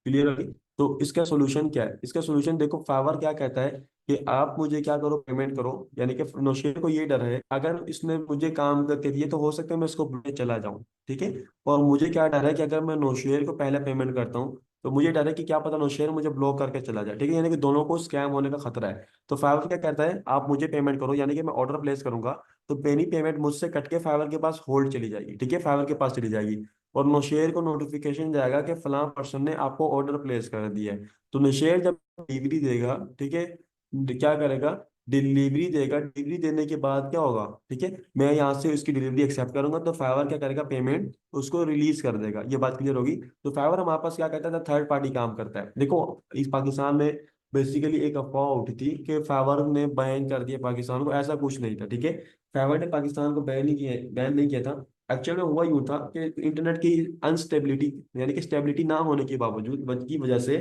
क्लियर होगी। तो इसका सोल्यूशन क्या है, इसका सोल्यूशन देखो फाइवर क्या कहता है कि आप मुझे क्या करो, पेमेंट करो, यानी कि नौशेर को ये डर है अगर इसने मुझे काम करके दिए तो हो सकता है मैं इसको भूल के चला जाऊं, ठीक है। और मुझे क्या डर है कि अगर मैं नौशेर को पहले पेमेंट करता हूँ तो मुझे डर है कि क्या पता नौशेर मुझे ब्लॉक करके चला जाए, ठीक है, यानी कि दोनों को स्कैम होने का खतरा है। तो फाइवर क्या कहता है, आप मुझे पेमेंट करो, यानी कि मैं ऑर्डर प्लेस करूंगा, तो मेरी पेमेंट मुझसे कट के फाइवर के पास होल्ड चली जाएगी, ठीक है, फाइवर के पास चली जाएगी, और नौशेर को नोटिफिकेशन जाएगा कि फलां पर्सन ने आपको ऑर्डर प्लेस कर दिया है। तो नौशेर जब डिलीवरी देगा, ठीक है, क्या करेगा, डिलीवरी देगा, डिलीवरी देने के बाद क्या होगा, ठीक है, मैं यहाँ से उसकी डिलीवरी एक्सेप्ट करूंगा, तो फाइवर क्या करेगा, पेमेंट उसको रिलीज कर देगा। ये बात क्लियर होगी। तो फाइवर हमारे पास क्या कहता है, थर्ड पार्टी काम करता है। देखो इस पाकिस्तान में बेसिकली एक अफवाह उठी थी कि फेवर ने बैन कर दिया पाकिस्तान को, ऐसा कुछ नहीं था, ठीक है। फेवर ने पाकिस्तान को बैन नहीं किया था। एक्चुअल में हुआ यूं था कि इंटरनेट की अनस्टेबिलिटी, यानी कि स्टेबिलिटी ना होने के बावजूद की वजह से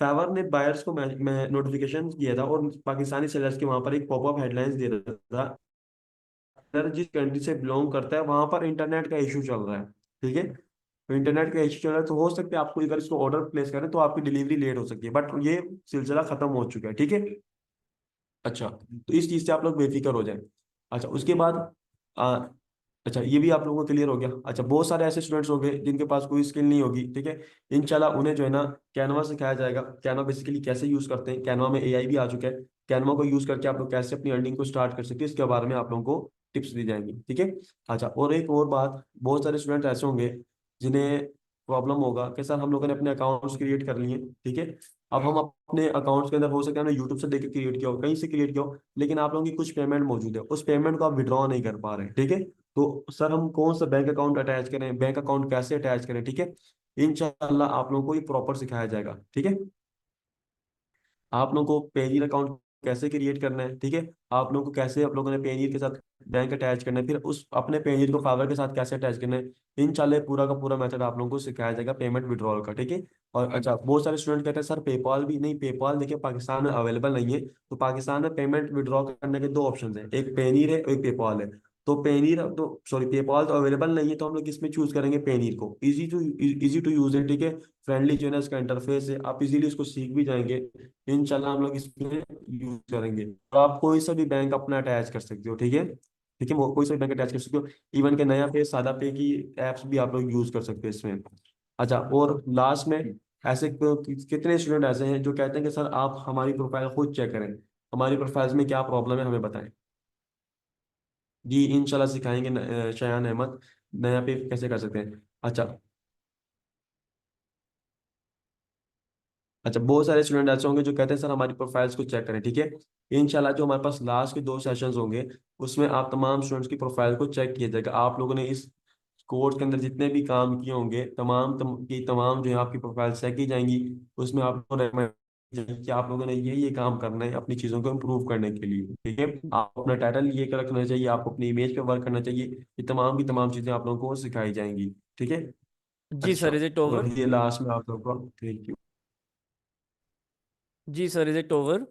फेवर ने बायर्स को नोटिफिकेशन किया था, और पाकिस्तानी सेलर्स के वहां पर एक पॉपअप हेडलाइंस दे रहा था, अगर जिस कंट्री से बिलोंग करता है वहां पर इंटरनेट का इशू चल रहा है, ठीक है। तो इंटरनेट का इशू चल रहा है, तो हो सकता है आपको अगर इसको ऑर्डर प्लेस करें तो आपकी डिलीवरी लेट हो सकती है, बट ये सिलसिला खत्म हो चुका है, ठीक है। अच्छा, तो इस चीज से आप लोग बेफिक्र हो जाए। अच्छा, उसके बाद आ, अच्छा, ये भी आप लोगों को क्लियर हो गया। अच्छा, बहुत सारे ऐसे स्टूडेंट्स हो गए जिनके पास कोई स्किल नहीं होगी, ठीक है। इंशाल्लाह उन्हें जो है ना कैनवा सिखाया जाएगा। कैनवा बेसिकली कैसे यूज करते हैं, कैनवा में एआई भी आ चुका है। कैनवा को यूज करके आप लोग कैसे अपनी अर्निंग को स्टार्ट कर सकते हैं, इसके बारे में आप लोगों को टिप्स दी जाएंगी, ठीक है। अच्छा, और एक और बात, बहुत सारे स्टूडेंट ऐसे होंगे जिन्हें प्रॉब्लम होगा कि सर हम लोगों ने अपने अकाउंट्स क्रिएट कर लिए, ठीक है। अब हम अपने अकाउंट्स के अंदर, हो सकता है हमने यूट्यूब से देख के क्रिएट किया हो, कहीं से क्रिएट किया हो, लेकिन आप लोगों की कुछ पेमेंट मौजूद है, उस पेमेंट को आप विड्रॉ नहीं कर पा रहे, ठीक है। तो सर हम कौन सा बैंक अकाउंट अटैच करें, बैंक अकाउंट कैसे अटैच करें, ठीक है। इंशाल्लाह आप लोगों को ये प्रॉपर सिखाया जाएगा, ठीक है। आप लोगों को पेनीर अकाउंट कैसे क्रिएट करना है, ठीक है। आप लोगों को कैसे, आप लोगों ने पेनीर के साथ बैंक अटैच करना है, फिर उस अपने पेनीर को फावर के साथ कैसे अटैच करना है। इंशाल्लाह पूरा का पूरा मेथड आप लोगों को सिखाया जाएगा पेमेंट विड्रॉल का, ठीक है। और अच्छा, बहुत सारे स्टूडेंट कहते हैं सर पेपाल भी नहीं, पेपाल देखिए पाकिस्तान में अवेलेबल नहीं है। तो पाकिस्तान में पेमेंट विड्रॉ करने के दो ऑप्शन है, एक पेनीर है और एक पेपाल है। तो पेनीर तो सॉरी पेपाल तो अवेलेबल नहीं है, तो हम लोग किसमें चूज करेंगे, पेनीर को। इजी टू यूज है, ठीक है। फ्रेंडली जो है ना इसका इंटरफेस है, आप इजीली इसको सीख भी जाएंगे। इंशाल्लाह हम लोग इसमें यूज करेंगे। और आप कोई सा भी बैंक अपना अटैच कर सकते हो, ठीक है, ठीक है। वो कोई सा भी बैंक अटैच कर सकते हो, इवन के नया पे सादा पे की एप्स भी आप लोग यूज कर सकते हो इसमें। अच्छा, और लास्ट में ऐसे कितने स्टूडेंट ऐसे हैं जो कहते हैं कि सर आप हमारी प्रोफाइल खुद चेक करें, हमारी प्रोफाइल्स में क्या प्रॉब्लम है हमें बताएं। जी इंशाल्लाह सिखाएंगे शयान अहमद, नया पे कैसे कर सकते हैं। अच्छा, अच्छा, बहुत सारे स्टूडेंट ऐसे होंगे जो कहते हैं सर हमारी प्रोफाइल्स को चेक करें, ठीक है। इंशाल्लाह जो हमारे पास लास्ट के 2 सेशंस होंगे उसमें आप तमाम स्टूडेंट्स की प्रोफाइल को चेक किया जाएगा। आप लोगों ने इस कोर्स के अंदर जितने भी काम किए होंगे की तमाम जो है आपकी प्रोफाइल चेक की जाएंगी। उसमें आप लोगों ने कि आप लोगों ने ये काम करना है अपनी चीज़ों को इम्प्रूव करने के लिए, ठीक है। आप अपना टाइटल ये कर रखना चाहिए, आपको अपनी इमेज पे वर्क करना चाहिए। ये तमाम की तमाम चीज़ें आप लोगों को सिखाई जाएंगी, ठीक है। जी अच्छा, सर, इज इट और ओवर? ये लास्ट में आप लोगों को थैंक यू। जी सर, इज इट ओवर?